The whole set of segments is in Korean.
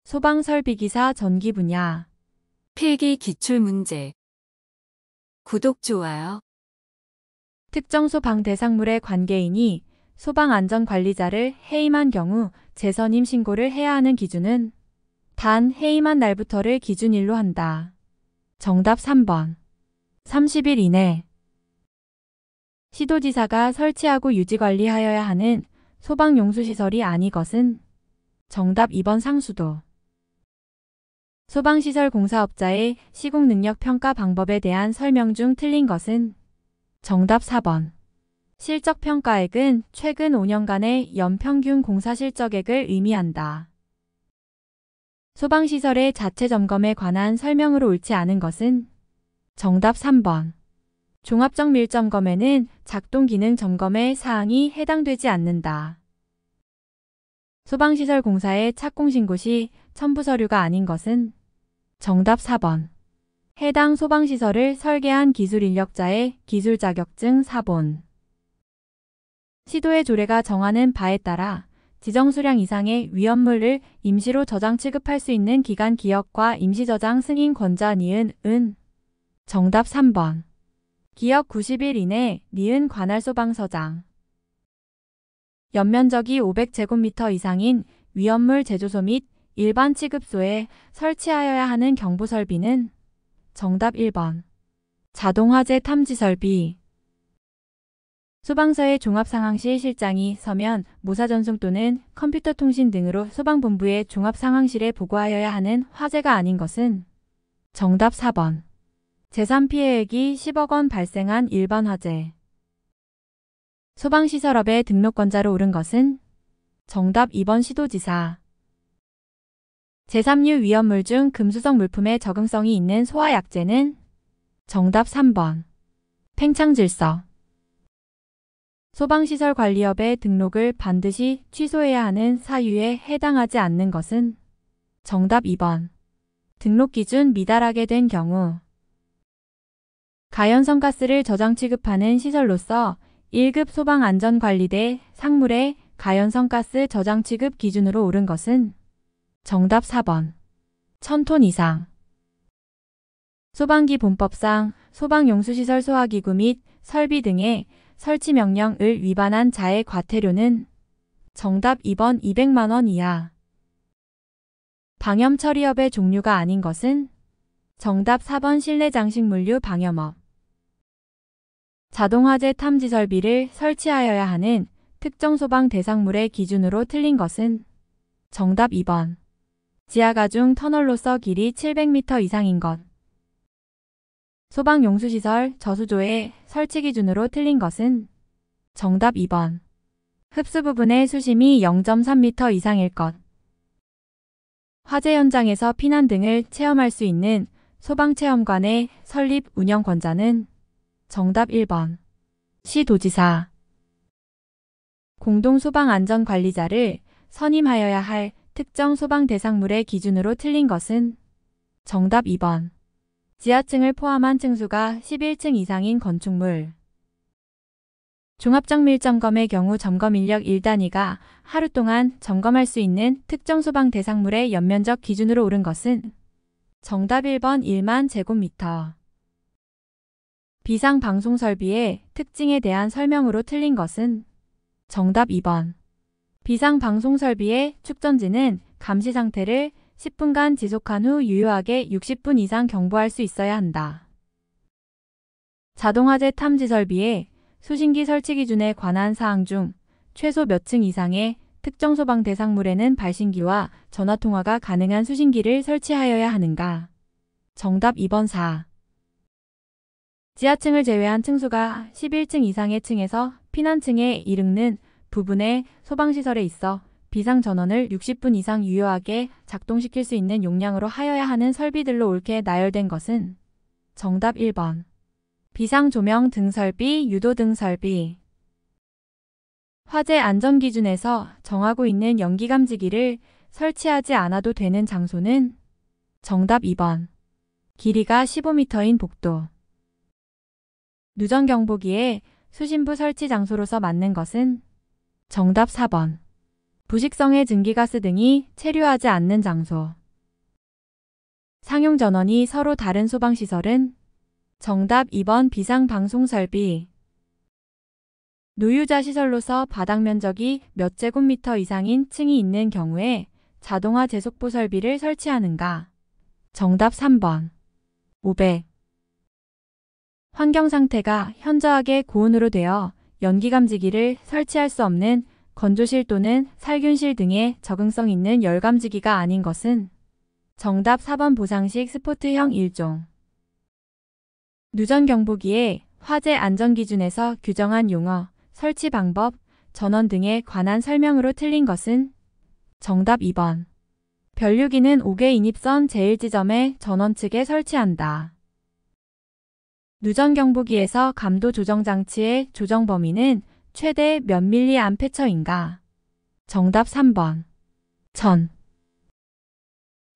소방설비기사 전기 분야. 필기 기출문제. 구독, 좋아요. 특정 소방 대상물의 관계인이 소방안전관리자를 해임한 경우 재선임 신고를 해야 하는 기준은 단 해임한 날부터를 기준일로 한다. 정답 3번. 30일 이내. 시도지사가 설치하고 유지관리하여야 하는 소방용수시설이 아닌 것은 정답 2번 상수도. 소방시설 공사업자의 시공능력 평가 방법에 대한 설명 중 틀린 것은 정답 4번. 실적평가액은 최근 5년간의 연평균 공사실적액을 의미한다. 소방시설의 자체 점검에 관한 설명으로 옳지 않은 것은 정답 3번. 종합적 밀점검에는 작동기능 점검의 사항이 해당되지 않는다. 소방시설 공사의 착공신고 시 첨부 서류가 아닌 것은 정답 4번. 해당 소방시설을 설계한 기술인력자의 기술자격증 사본. 시도의 조례가 정하는 바에 따라 지정 수량 이상의 위험물을 임시로 저장 취급할 수 있는 기간 기억과 임시저장 승인 권자 니은 은. 정답 3번. 기억 90일 이내 니은 관할 소방서장. 연면적이 500제곱미터 이상인 위험물 제조소 및 일반 취급소에 설치하여야 하는 경보설비는 정답 1번. 자동화재 탐지설비. 소방서의 종합상황실 실장이 서면, 모사전송 또는 컴퓨터 통신 등으로 소방본부의 종합상황실에 보고하여야 하는 화재가 아닌 것은 정답 4번. 재산피해액이 10억 원 발생한 일반 화재. 소방시설업의 등록권자로 오른 것은 정답 2번 시도지사. 제3류 위험물 중 금수성 물품의 적응성이 있는 소화약제는 정답 3번. 팽창질서. 소방시설 관리업의 등록을 반드시 취소해야 하는 사유에 해당하지 않는 것은 정답 2번. 등록 기준 미달하게 된 경우. 가연성 가스를 저장 취급하는 시설로서 1급 소방안전관리대 상물의 가연성 가스 저장 취급 기준으로 오른 것은 정답 4번. 1000톤 이상. 소방기 본법상 소방용수시설 소화기구 및 설비 등의 설치 명령을 위반한 자의 과태료는 정답 2번 200만 원 이하. 방염 처리업의 종류가 아닌 것은 정답 4번 실내장식물류 방염업. 자동화재 탐지 설비를 설치하여야 하는 특정 소방 대상물의 기준으로 틀린 것은 정답 2번. 지하가중 터널로서 길이 700m 이상인 것. 소방용수시설 저수조의 설치 기준으로 틀린 것은 정답 2번. 흡수 부분의 수심이 0.3m 이상일 것. 화재 현장에서 피난 등을 체험할 수 있는 소방체험관의 설립 운영 권자는 정답 1번. 시도지사. 공동소방안전관리자를 선임하여야 할 특정 소방 대상물의 기준으로 틀린 것은 정답 2번. 지하층을 포함한 층수가 11층 이상인 건축물. 종합적 밀점검의 경우 점검 인력 1단위가 하루 동안 점검할 수 있는 특정 소방 대상물의 연면적 기준으로 오른 것은 정답 1번 1만 제곱미터. 비상방송설비의 특징에 대한 설명으로 틀린 것은 정답 2번. 비상방송설비의 축전지는 감시 상태를 10분간 지속한 후 유효하게 60분 이상 경보할 수 있어야 한다. 자동화재 탐지 설비의 수신기 설치 기준에 관한 사항 중 최소 몇 층 이상의 특정 소방 대상물에는 발신기와 전화통화가 가능한 수신기를 설치하여야 하는가? 정답 2번 4. 지하층을 제외한 층수가 11층 이상의 층에서 피난층에 이르는 부분의 소방시설에 있어 비상전원을 60분 이상 유효하게 작동시킬 수 있는 용량으로 하여야 하는 설비들로 옳게 나열된 것은 정답 1번. 비상조명 등 설비, 유도등 설비. 화재 안전기준에서 정하고 있는 연기감지기를 설치하지 않아도 되는 장소는 정답 2번. 길이가 15m인 복도. 누전경보기에 수신부 설치 장소로서 맞는 것은 정답 4번. 부식성의 증기가스 등이 체류하지 않는 장소. 상용 전원이 서로 다른 소방시설은 정답 2번 비상방송설비. 노유자 시설로서 바닥 면적이 몇 제곱미터 이상인 층이 있는 경우에 자동화 제속보 설비를 설치하는가? 정답 3번. 500. 환경 상태가 현저하게 고온으로 되어 연기감지기를 설치할 수 없는 건조실 또는 살균실 등의 적응성 있는 열감지기가 아닌 것은 정답 4번 보상식 스포트형 1종. 누전 경보기에 화재 안전기준에서 규정한 용어, 설치 방법, 전원 등에 관한 설명으로 틀린 것은 정답 2번. 변류기는 5개 인입선 제1지점에 전원 측에 설치한다. 누전 경보기에서 감도 조정 장치의 조정 범위는 최대 몇 mA인가? 정답 3번. 1000.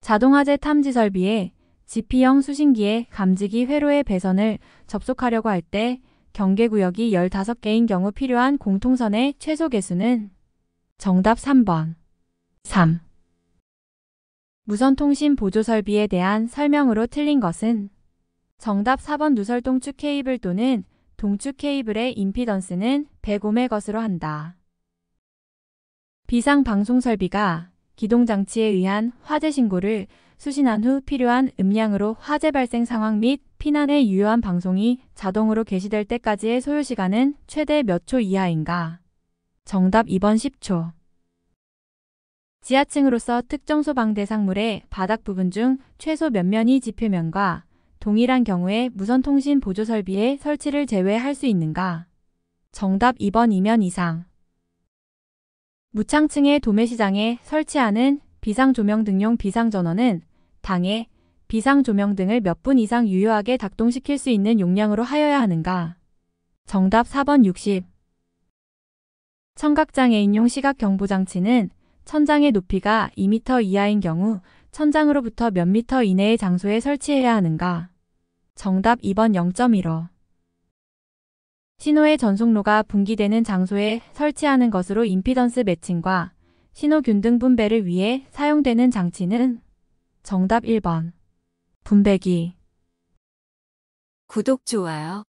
자동화재 탐지 설비에 GP형 수신기의 감지기 회로의 배선을 접속하려고 할 때 경계구역이 15개인 경우 필요한 공통선의 최소 개수는 정답 3번. 3. 무선통신 보조 설비에 대한 설명으로 틀린 것은 정답 4번 누설 동축 케이블 또는 동축 케이블의 임피던스는 105의 것으로 한다. 비상방송 설비가 기동장치에 의한 화재 신고를 수신한 후 필요한 음량으로 화재 발생 상황 및 피난에 유효한 방송이 자동으로 개시될 때까지의 소요시간은 최대 몇 초 이하인가? 정답 2번 10초. 지하층으로서 특정 소방 대상물의 바닥 부분 중 최소 몇 면이 지표면과 동일한 경우에 무선통신 보조 설비의 설치를 제외할 수 있는가? 정답 2번 2면 이상. 무창층의 도매시장에 설치하는 비상조명 등용 비상전원은 당해 비상조명 등을 몇 분 이상 유효하게 작동시킬 수 있는 용량으로 하여야 하는가? 정답 4번 60. 청각장애인용 시각경보장치는 천장의 높이가 2m 이하인 경우 천장으로부터 몇 미터 이내의 장소에 설치해야 하는가? 정답 2번 0.15. 신호의 전송로가 분기되는 장소에 설치하는 것으로 임피던스 매칭과 신호 균등 분배를 위해 사용되는 장치는 정답 1번. 분배기. 구독, 좋아요.